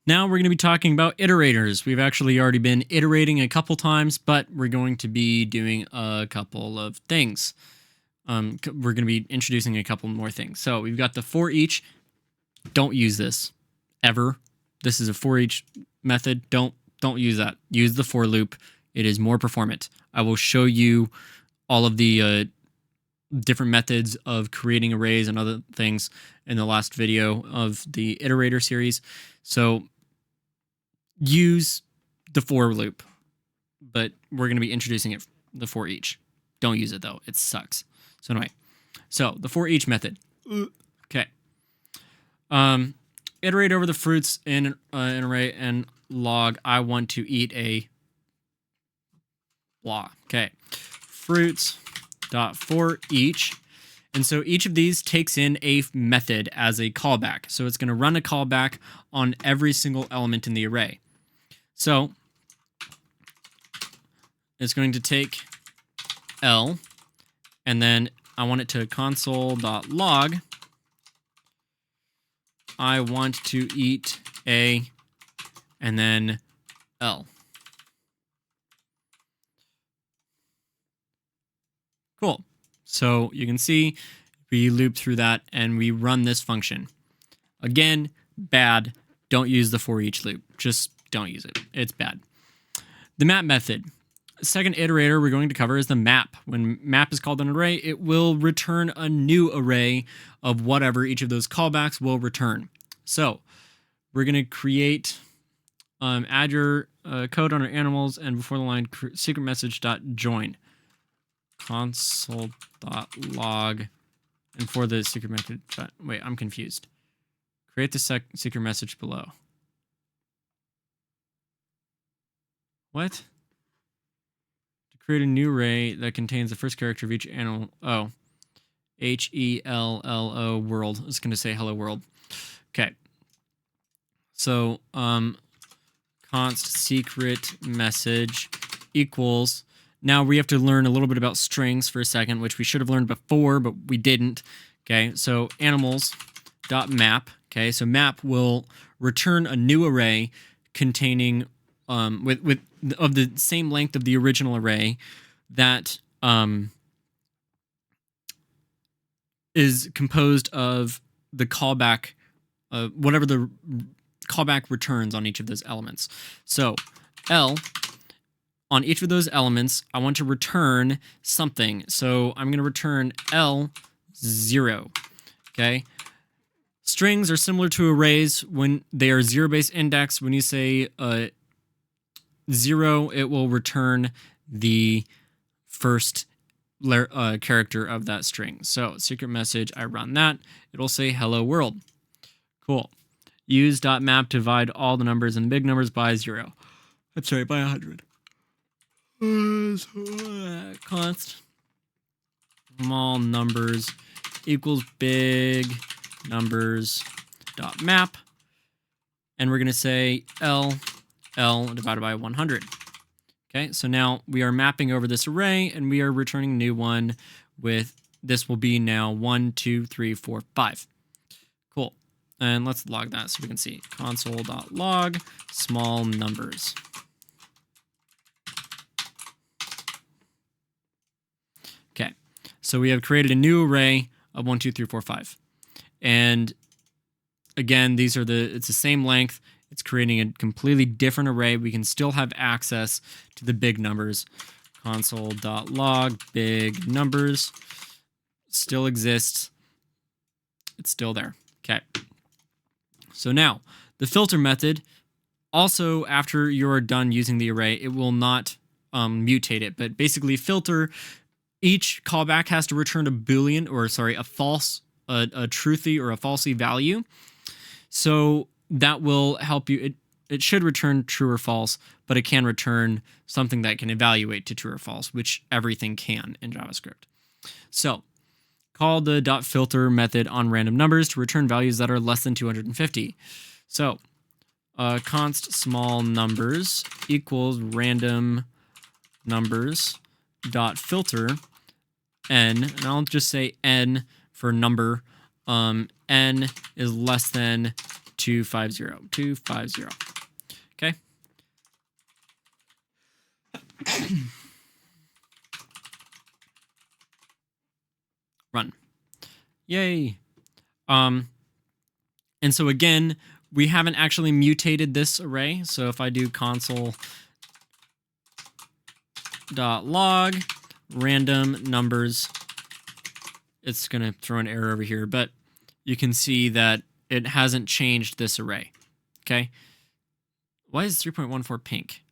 Now we're going to be talking about iterators. We've actually already been iterating a couple times, but we're going to be doing a couple of things. We're going to be introducing a couple more things. So we've got the for each. Don't use this ever. This is a for each method. Don't use that. Use the for loop. It is more performant. I will show you all of the different methods of creating arrays and other things in the last video of the iterator series. So use the for loop, but we're going to be introducing it, the for each. Don't use it though. It sucks. So anyway, so the for each method. Okay. Iterate over the fruits in an array and log. I want to eat a blah. Okay. Fruits dot for each. And so each of these takes in a method as a callback. So it's going to run a callback on every single element in the array. So it's going to take L, and then I want it to console.log. I want to eat a, and then L. Cool. So you can see we loop through that and we run this function. Again, bad. Don't use the for each loop. Just don't use it. It's bad. The map method. Second iterator we're going to cover is the map. When map is called an array, it will return a new array of whatever each of those callbacks will return. So we're going to create, add your code under animals, and before the line secret message.join. Console.log, and for the secret method, wait, I'm confused. Create the secret message below. What? To create a new array that contains the first character of each animal. Oh, HELLO world. It's going to say hello world. Okay. So, const secret message equals. Now we have to learn a little bit about strings for a second, which we should have learned before, but we didn't. Okay, so animals.map. Okay, so map will return a new array containing of the same length of the original array that is composed of the callback, whatever the callback returns on each of those elements. So L. On each of those elements, I want to return something. So I'm going to return L0. Okay. Strings are similar to arrays when they are zero-base index. When you say 0, it will return the first character of that string. So secret message, I run that. It'll say hello world. Cool. Use.map to divide all the numbers and big numbers by 0. I'm sorry, by 100. Const small numbers equals big numbers dot map, and we're going to say L divided by 100. Okay, so now we are mapping over this array and we are returning a new one with this will be now 1 2 3 4 5. Cool. And let's log that so we can see console.log small numbers. Okay, so we have created a new array of 1, 2, 3, 4, 5. And again, it's the same length. It's creating a completely different array. We can still have access to the big numbers. Console.log big numbers still exists. It's still there. Okay. So now the filter method, also after you're done using the array, it will not mutate it, but basically filter. Each callback has to return a Boolean, or sorry, a false, a truthy or a falsy value. So that will help you. It should return true or false, but it can return something that can evaluate to true or false, which everything can in JavaScript. So call the .filter method on random numbers to return values that are less than 250. So const small numbers equals random numbers dot filter n, and I'll just say n for number. N is less than 250, 250. Okay. Run. Yay. And so again, we haven't actually mutated this array. So if I do console.log random numbers, it's going to throw an error over here, but you can see that it hasn't changed this array. Okay. Why is 3.14 pink?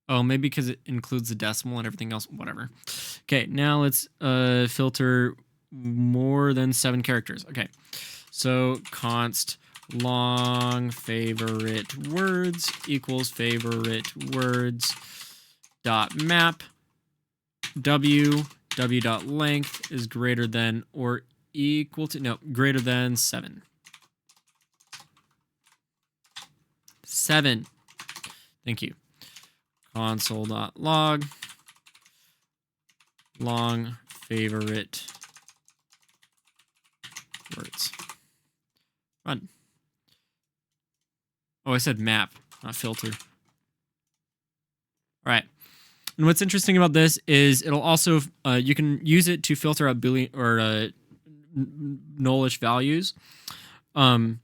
Oh, maybe because it includes the decimal and everything else, whatever. Okay, now let's filter more than 7 characters. Okay, so const long favorite words equals favorite words dot map w dot length is greater than or equal to, no, greater than 7. 7. Thank you. Console.log long favorite words. Run. Oh, I said map, not filter. All right. And what's interesting about this is it'll also, you can use it to filter out Boolean or nullish values, or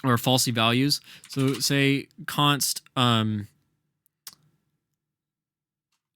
falsy values. So say const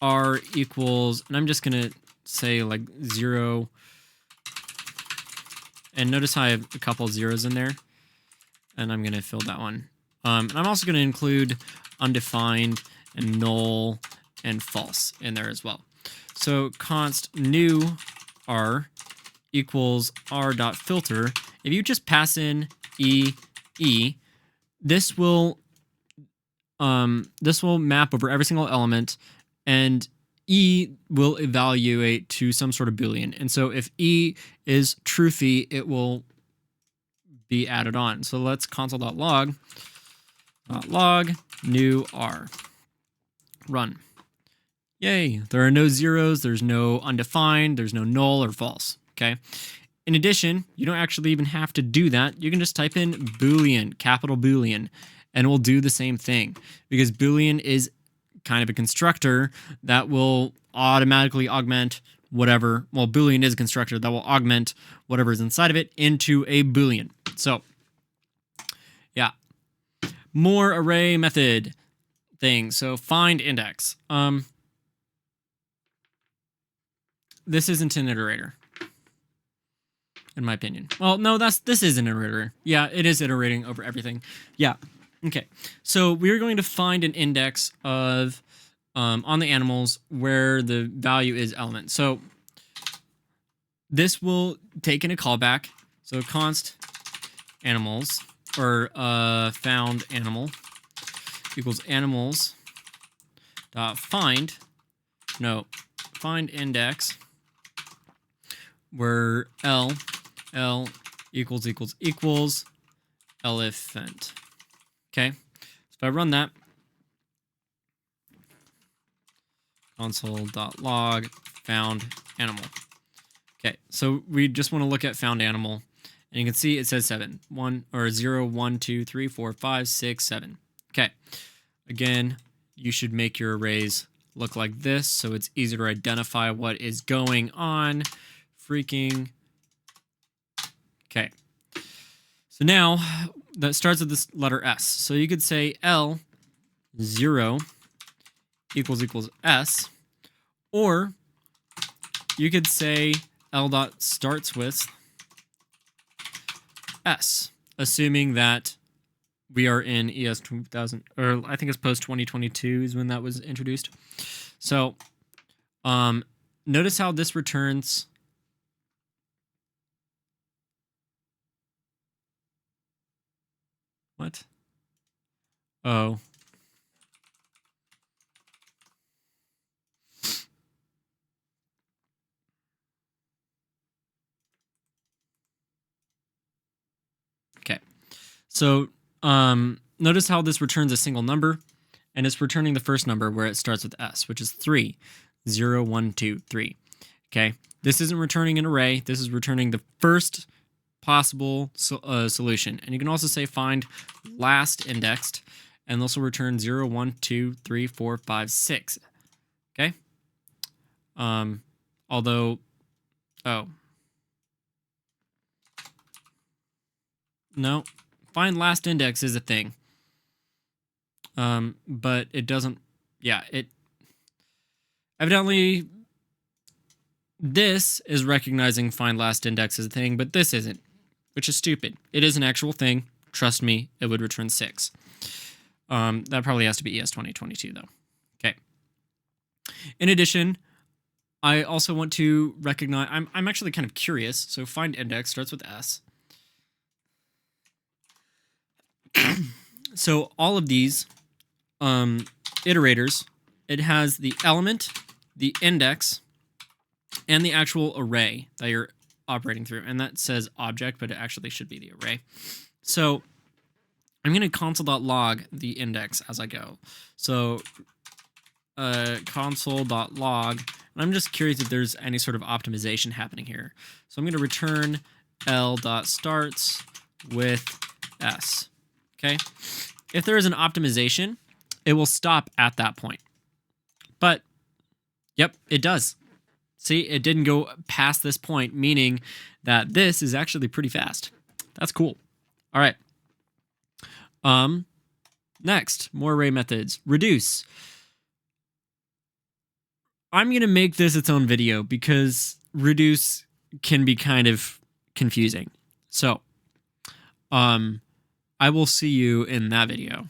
r equals, and I'm just going to say like 0. And notice how I have a couple zeros in there. And I'm going to fill that one. And I'm also going to include undefined and null and false in there as well. So const new r equals r.filter. If you just pass in e, this will map over every single element, and e will evaluate to some sort of Boolean. And so if e is truthy, it will be added on. So let's console.log new r. Run. Yay. There are no zeros. There's no undefined. There's no null or false. Okay. In addition, you don't actually even have to do that. You can just type in Boolean, capital Boolean, and it will do the same thing, because Boolean is kind of a constructor that will automatically augment whatever. Well, Boolean is a constructor that will augment whatever is inside of it into a Boolean. So, yeah. More array method things. So findIndex. This isn't an iterator, in my opinion. Well, no, this is an iterator. Yeah, it is iterating over everything. Yeah. Okay. So we're going to find an index of on the animals where the value is element. So this will take in a callback. So const animals or found animal equals animals dot find index where l equals elephant. Okay, so if I run that, console.log found animal. Okay, so we just want to look at found animal, and you can see it says 7. 1 or 0, 1, 2, 3, 4, 5, 6, 7. Okay, again, you should make your arrays look like this so it's easier to identify what is going on. Freaking. Okay, so now that starts with this letter S. So you could say L 0 equals S, or you could say L dot starts with S, assuming that we are in ES 2000, or I think it's post 2022 is when that was introduced. So notice how this returns what? Oh. Okay. So notice how this returns a single number, and it's returning the first number where it starts with S, which is 3. 0, 1, 2, 3. Okay. This isn't returning an array. This is returning the first possible solution. And you can also say find last indexed, and this will return 0, 1, 2, 3, 4, 5, 6. Okay. Although, oh, no, find last index is a thing. But it doesn't, yeah, it evidently, this is recognizing find last index as a thing, but this isn't, which is stupid. It is an actual thing. Trust me, it would return 6. That probably has to be ES 2022 though. Okay. In addition, I also want to recognize, I'm actually kind of curious. So find index starts with S. So all of these iterators, it has the element, the index, and the actual array that you're operating through. And that says object, but it actually should be the array. So I'm going to console.log the index as I go. So console.log, and I'm just curious if there's any sort of optimization happening here. So I'm going to return l.starts with s. Okay. If there is an optimization, it will stop at that point. But, yep, it does. See, it didn't go past this point, meaning that this is actually pretty fast. That's cool. All right. Next, more array methods. Reduce. I'm going to make this its own video because reduce can be kind of confusing. So, I will see you in that video.